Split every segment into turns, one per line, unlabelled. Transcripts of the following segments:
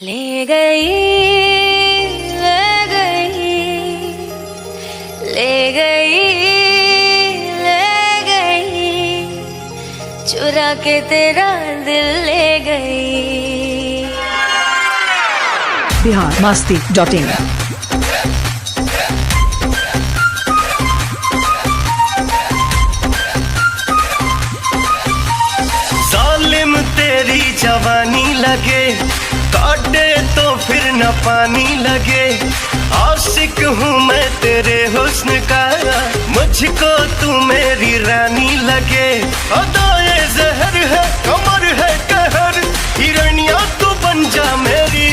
ले गई, ले गई, ले गई, ले गई, चुरा के तेरा दिल ले गई।
biharmasti.in
जालिम तेरी जवानी लगे, काटे तो फिर न पानी लगे। आशिक हूँ मैं तेरे हुस्न का, मुझको तू मेरी रानी लगे। अदाए जहर है, कमर है कहर, हिरनिया तू बन जा मेरी।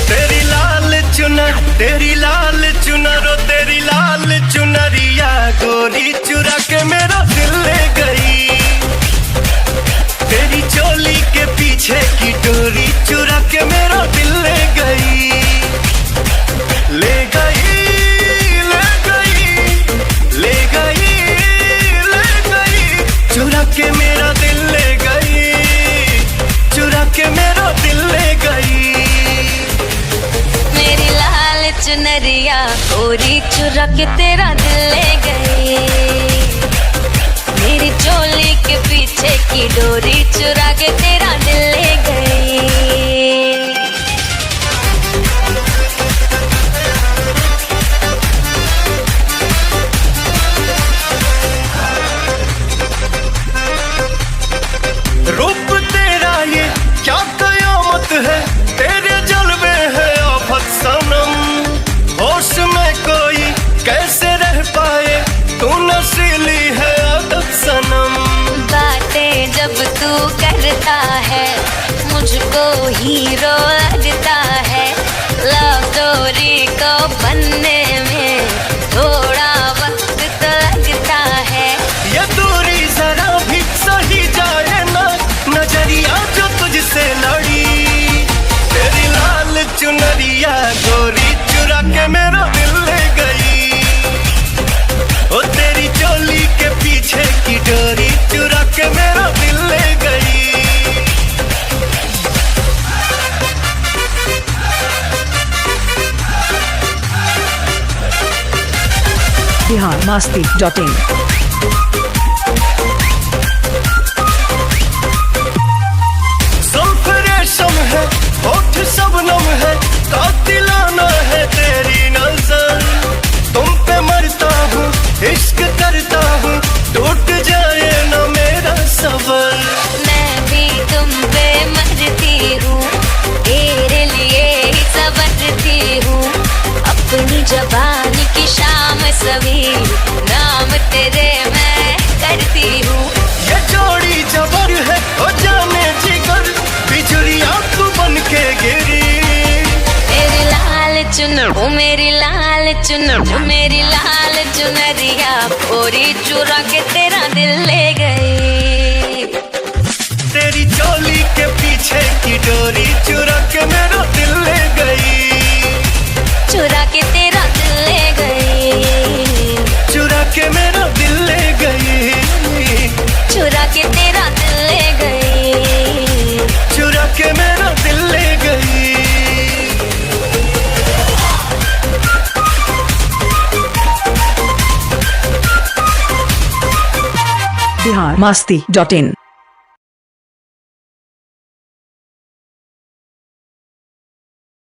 तेरी लाल चुनर, तेरी लाल चुनर, ओ तेरी लाल चुनरिया गोरी चुरा के मेरा दिल ले गई। तेरी चोली के पीछे की डोरी चुरा के मेरा दिल ले गई। ले गई, ले गई, ले गई, ले गई, चुरा के मेरा दिल ले गई, चुरा के मेरा दिल ले गई।
मेरी लाल चुनरिया गोरी चुरा के तेरा दिल ले गई। मेरी चोली के पीछे की डोरी चुरा के तेरा दिल ले गई।
रूप तेरा ये क्या कयामत है, तेरे जलवे है आफत सनम। होश में कोई कैसे रह पाए, तू नशीली है आदत सनम।
बातें जब तू करता है मुझको हीरो लगता है। लव स्टोरी को बनने में थोड़ा वक्त तो लगता है।
ये दूरी जरा भी सही जाए ना, नजरिया जो तुझसे लड़ी। तेरी लाल चुनरिया गोरी चुरा के मेरा दिल ले गई। ओ तेरी चोली के पीछे की डोरी चुरा के मेरा दिल ले गई।
biharmasti.in
जुल्फ रेशम है, होठ शबनम है, कातिलाना है तेरी नजर। तुम पे मरता हूँ, इश्क करता हूँ, टूट जाए ना मेरा सबर।
मैं भी तुम पे मरती हूँ, तेरे लिए ही संवरती हूँ। अपनी जवानी की शाम सभी नाम तेरे मैं करती हूँ।
ये जोड़ी जबर है, ओ जाने जिगर, बिजुलिया तू बन के गिरी।
मेरी लाल चुनर, ओ मेरी लाल चुनर, ओ मेरी लाल चुनरिया गोरी चुरा के तेरा दिल ले गई।
तेरी चोली के पीछे की डोरी चुरा के मेरा दिल ले गई।
चुरा के तेरा दिल ले गई।
चुरा के मेरा दिल ले गई।
चुरा के तेरा दिल ले गई।
चुरा के मेरा दिल ले गई।
biharmasti.in